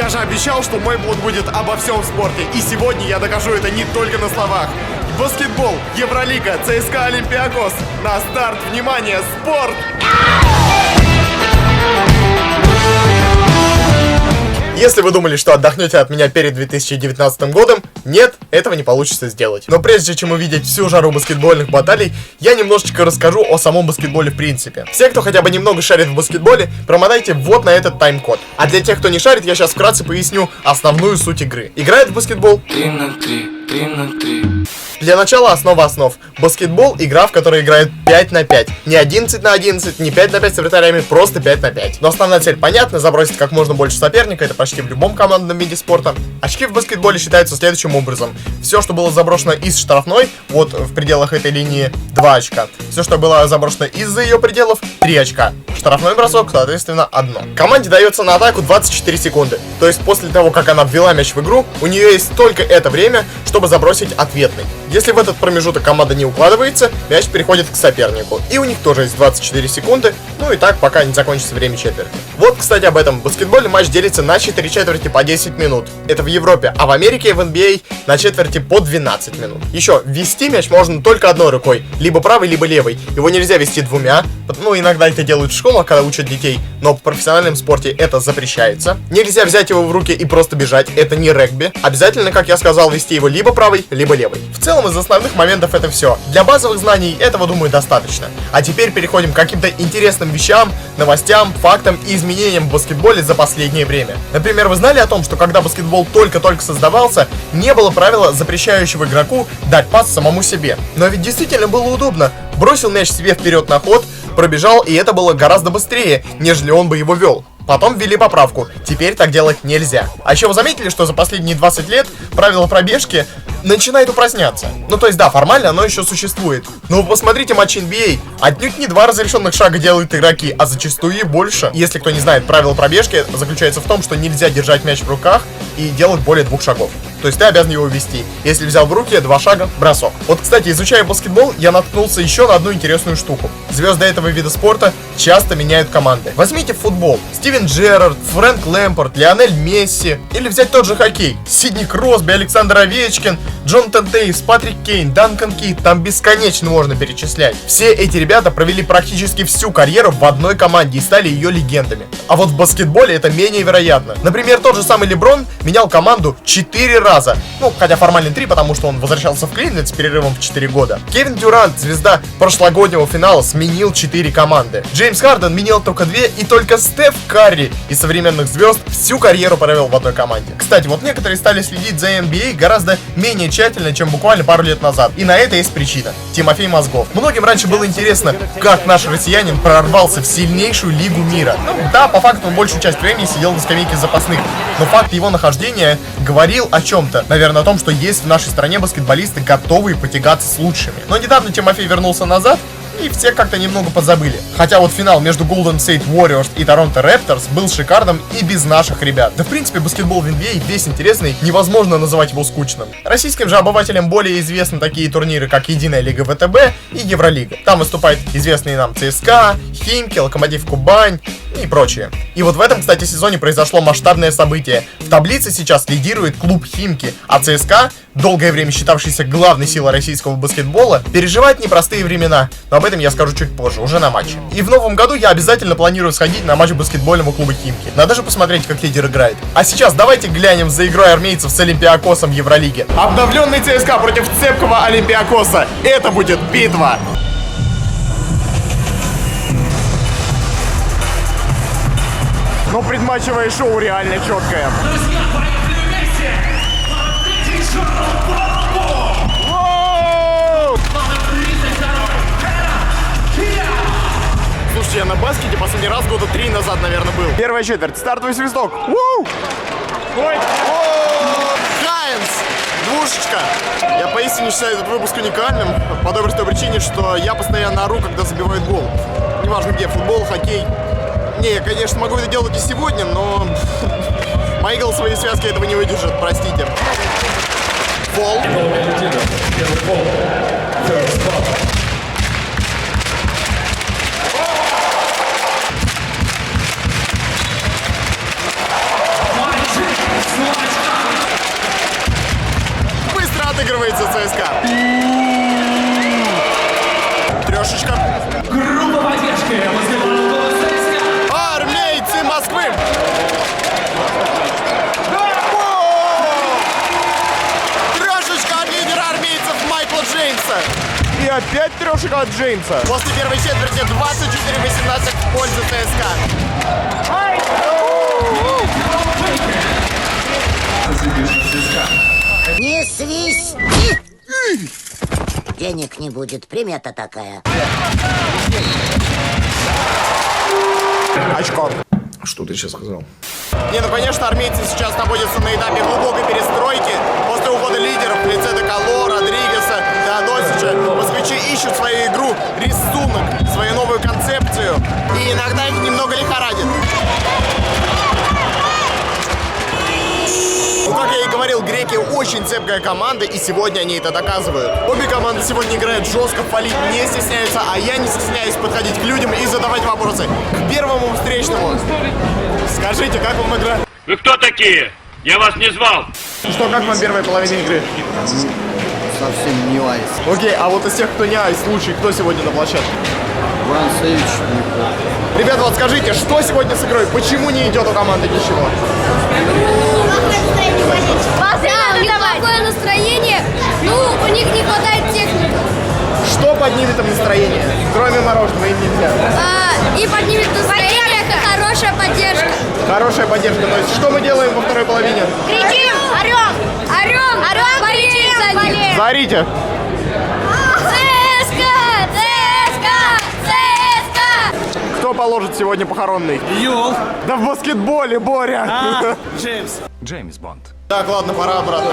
Я же обещал, что мой блог будет обо всем в спорте. И сегодня я докажу это не только на словах. Баскетбол, Евролига, ЦСКА, Олимпиакос. На старт, внимание, спорт! Если вы думали, что отдохнете от меня перед 2019 годом, нет, этого не получится сделать. Но прежде чем увидеть всю жару баскетбольных баталий, я немножечко расскажу о самом баскетболе в принципе. Все, кто хотя бы немного шарит в баскетболе, промотайте вот на этот тайм-код. А для тех, кто не шарит, я сейчас вкратце поясню основную суть игры. Играет в баскетбол 3 на 3, 3 на 3. Для начала основа основ. Баскетбол — игра, в которой играют 5 на 5. Не 11 на 11, не 5 на 5 с вратарями, просто 5 на 5. Но основная цель понятна: забросить как можно больше соперника, это почти в любом командном виде спорта. Очки в баскетболе считаются следующим образом. Все, что было заброшено из штрафной, вот в пределах этой линии, 2 очка. Все, что было заброшено из-за ее пределов, 3 очка. Штрафной бросок, соответственно, 1. Команде дается на атаку 24 секунды. То есть после того, как она ввела мяч в игру, у нее есть только это время, чтобы забросить ответный. Если в этот промежуток команда не укладывается, мяч переходит к сопернику. И у них тоже есть 24 секунды, ну и так, пока не закончится время четверти. Вот, кстати, об этом. Баскетбольный матч делится на 4 четверти по 10 минут. Это в Европе, а в Америке и в NBA на четверти по 12 минут. Еще, ввести мяч можно только одной рукой, либо правой, либо левой. Его нельзя вести двумя, ну иногда это делают в школах, когда учат детей, но в профессиональном спорте это запрещается. Нельзя взять его в руки и просто бежать, это не регби. Обязательно, как я сказал, вести его либо правой, либо левой. В целом, из основных моментов это все. Для базовых знаний этого, думаю, достаточно. А теперь переходим к каким-то интересным вещам, новостям, фактам и изменениям в баскетболе за последнее время. Например, вы знали о том, что когда баскетбол только-только создавался, не было правила, запрещающего игроку дать пас самому себе. Но ведь действительно было удобно. Бросил мяч себе вперед на ход, пробежал, и это было гораздо быстрее, нежели он бы его вел. Потом ввели поправку. Теперь так делать нельзя. А еще вы заметили, что за последние 20 лет правило пробежки начинает упраздняться? Ну то есть да, формально оно еще существует. Но вы посмотрите матчи NBA. Отнюдь не 2 разрешенных шага делают игроки, а зачастую и больше. Если кто не знает, правило пробежки заключается в том, что нельзя держать мяч в руках и делать более 2 шагов. То есть ты обязан его вести. Если взял в руки, 2 шага, бросок. Вот, кстати, изучая баскетбол, я наткнулся еще на одну интересную штуку. Звезды этого вида спорта часто меняют команды. Возьмите футбол. Стивен Джерард, Фрэнк Лэмпорт, Лионель Месси. Или взять тот же хоккей. Сидни Кросби, Александр Овечкин, Джонатан Тейвс, Патрик Кейн, Данкан Кит. Там бесконечно можно перечислять. Все эти ребята провели практически всю карьеру в одной команде и стали ее легендами. А вот в баскетболе это менее вероятно. Например, тот же самый Леброн менял команду 4 раза. Ну, хотя формально 3, потому что он возвращался в Кливленд с перерывом в 4 года. Кевин Дюрант, звезда прошлогоднего финала, сменил 4 команды. Джеймс Харден менял только 2, и только Стеф Карри из современных звезд всю карьеру провел в одной команде. Кстати, вот некоторые стали следить за NBA гораздо менее тщательно, чем буквально пару лет назад. И на это есть причина. Тимофей Мозгов. Многим раньше было интересно, как наш россиянин прорвался в сильнейшую лигу мира. Ну, да, по факту он большую часть времени сидел на скамейке запасных. Но факт его нахождения говорил о чем-то. Наверное, о том, что есть в нашей стране баскетболисты, готовые потягаться с лучшими. Но недавно Тимофей вернулся назад, и все как-то немного позабыли. Хотя вот финал между Golden State Warriors и Toronto Raptors был шикарным и без наших ребят. Да в принципе баскетбол в NBA весь интересный, невозможно называть его скучным. Российским же обывателям более известны такие турниры, как Единая Лига ВТБ и Евролига. Там выступают известные нам ЦСКА, Химки, Локомотив Кубань и прочее. И вот в этом, кстати, сезоне произошло масштабное событие. В таблице сейчас лидирует клуб Химки, а ЦСКА, долгое время считавшийся главной силой российского баскетбола, переживает непростые времена. Но об этом я скажу чуть позже, уже на матче. И в новом году я обязательно планирую сходить на матч баскетбольного клуба Химки. Надо же посмотреть, как лидер играет. А сейчас давайте глянем за игрой армейцев с Олимпиакосом в Евролиге. Обновленный ЦСКА против цепкого Олимпиакоса. Это будет битва. Но предматчевое шоу реально четкое. Друзья, поехали вместе! Слушайте, я на баскете последний раз года 3 назад, наверное, был. Первая четверть, стартовый свисток. Ой! Хайнс! Двушечка! Я поистине считаю этот выпуск уникальным, по той простой причине, что я постоянно ору, когда забивают гол. Неважно где, футбол, хоккей. Не, я, конечно, могу это делать и сегодня, но мои голосовые связки этого не выдержат, простите. Фол. за ЦСКА. Трешечка. Группа поддержки возле ворот ЦСКА. Армейцы Москвы. Трешечка от лидера армейцев Майкла Джеймса. И опять трешечка от Джеймса. После первой четверти 24-18 в пользу ЦСКА. Не свисти! Денег не будет, примета такая. Очко. Что ты сейчас сказал? Не, ну конечно, армейцы сейчас находятся на этапе глубокой перестройки. После ухода лидеров в лице Деколо, Родригеса, Теодосича, москвичи ищут свою игру, рисунок, свою новую концепцию. И иногда их немного лихорадит. Ну, как я и говорил, греки очень цепкая команда, и сегодня они это доказывают. Обе команды сегодня играют жестко, фалить не стесняются, а я не стесняюсь подходить к людям и задавать вопросы. К первому встречному. Скажите, как вам игра? Вы кто такие? Я вас не звал. Что, как вам первая половина игры? Совсем не айс. Окей, а вот из тех, кто не айс, лучший, кто сегодня на площадке? Бранцевич неплохо. Ребята, вот скажите, что сегодня с игрой? Почему не идет у команды ничего? Да, у них плохое настроение, ну, у них не хватает техники. Что поднимет им настроение? Кроме мороженого им нельзя. И поднимет настроение, хорошая поддержка. Хорошая поддержка. То есть, что мы делаем во второй половине? Кричим, орем, болеем за них. Смотрите. ЦСКА! Кто положит сегодня похоронный? Юл. Да в баскетболе, Боря! Джеймс. Джеймс Бонд. Так, ладно, пора обратно.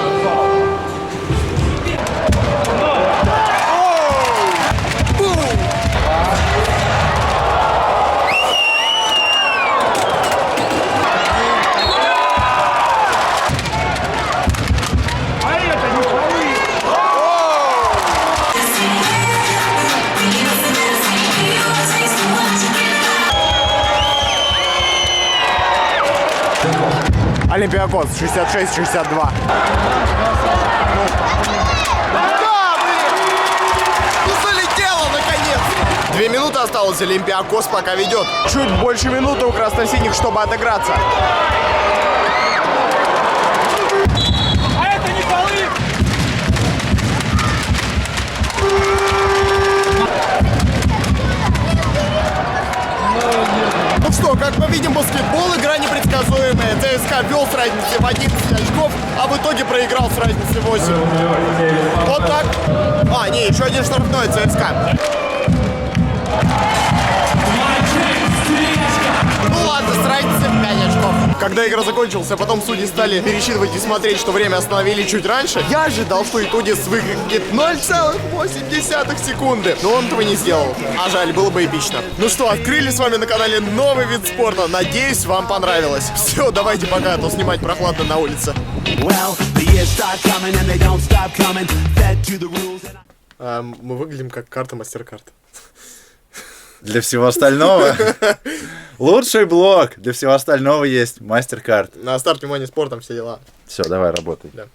Олимпиакос 66-62. Ну залетело, наконец! 2 минуты осталось, Олимпиакос пока ведет. Чуть больше минуты у красно-синих, чтобы отыграться. А это не полы! Ну что, как мы видим, баскетбол игра непредсказуемая. ЦСКА вел с разницей в 11 очков, а в итоге проиграл с разницей 8. Вот так. А, не, еще один штрафной ЦСКА. Ну ладно, с разницей в 5 очков. Когда игра закончилась, а потом судьи стали пересчитывать и смотреть, что время остановили чуть раньше, я ожидал, что Итудис выиграет 0,8 секунды. Но он этого не сделал. А жаль, было бы эпично. Ну что, открыли с вами на канале новый вид спорта. Надеюсь, вам понравилось. Все, давайте пока, а то снимать прохладно на улице. Мы выглядим как карта MasterCard. Для всего остального лучший блог. Для всего остального есть MasterCard. На старт, внимание, спортом, все дела. Все, давай работай. Да.